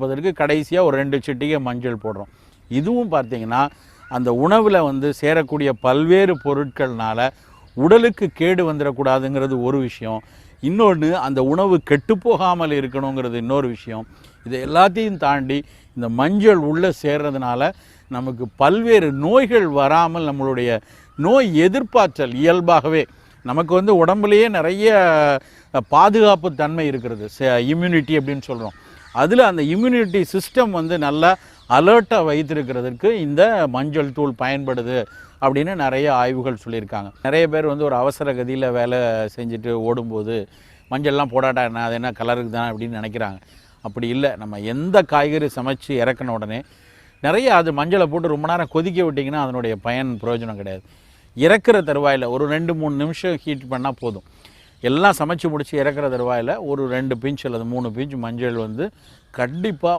அதற்கு கடைசியாக ஒரு 2 சிட்டிகை மஞ்சள் போடுறோம். இதுவும் பார்த்தீங்கன்னா அந்த உணவில் வந்து சேரக்கூடிய பல்வேறு பொருட்கள்னால உடலுக்கு கேடு வந்துடக்கூடாதுங்கிறது ஒரு விஷயம். இன்னொன்று, அந்த உணவு கெட்டுப்போகாமல் இருக்கணுங்கிறது இன்னொரு விஷயம். இதை எல்லாத்தையும் தாண்டி இந்த மஞ்சள் உள்ளே சேர்றதுனால நமக்கு பல்வேறு நோய்கள் வராமல் நம்மளுடைய நோய் எதிர்ப்பாற்றல் இயல்பாகவே நமக்கு வந்து உடம்புலேயே நிறைய பாதுகாப்பு தன்மை இருக்கிறது, இம்யூனிட்டி அப்படின்னு சொல்கிறோம். அதில் அந்த இம்யூனிட்டி சிஸ்டம் வந்து நல்லா அலர்ட்டாக வைத்திருக்கிறதுக்கு இந்த மஞ்சள் தூள் பயன்படுது அப்படின்னு நிறைய ஆய்வுகள் சொல்லியிருக்காங்க. நிறைய பேர் வந்து ஒரு அவசர கதியில் வேலை செஞ்சுட்டு ஓடும்போது மஞ்சள்லாம் போடாட்டா என்ன, அது என்ன கலருக்கு தான் அப்படின்னு நினைக்கிறாங்க. அப்படி இல்லை. நம்ம எந்த காய்கறி சமைச்சு இறக்கின உடனே நிறைய அது மஞ்சளை போட்டு ரொம்ப நேரம் கொதிக்க விட்டிங்கன்னா அதனுடைய பயன் பிரயோஜனம் கிடையாது. இறக்குற தருவாயில் ஒரு 2-3 நிமிஷம் ஹீட் பண்ணால் போதும். எல்லாம் சமைச்சு முடித்து இறக்குற தருவாயில் ஒரு 2 பிஞ்ச் அல்லது 3 பிஞ்ச் மஞ்சள் வந்து கண்டிப்பாக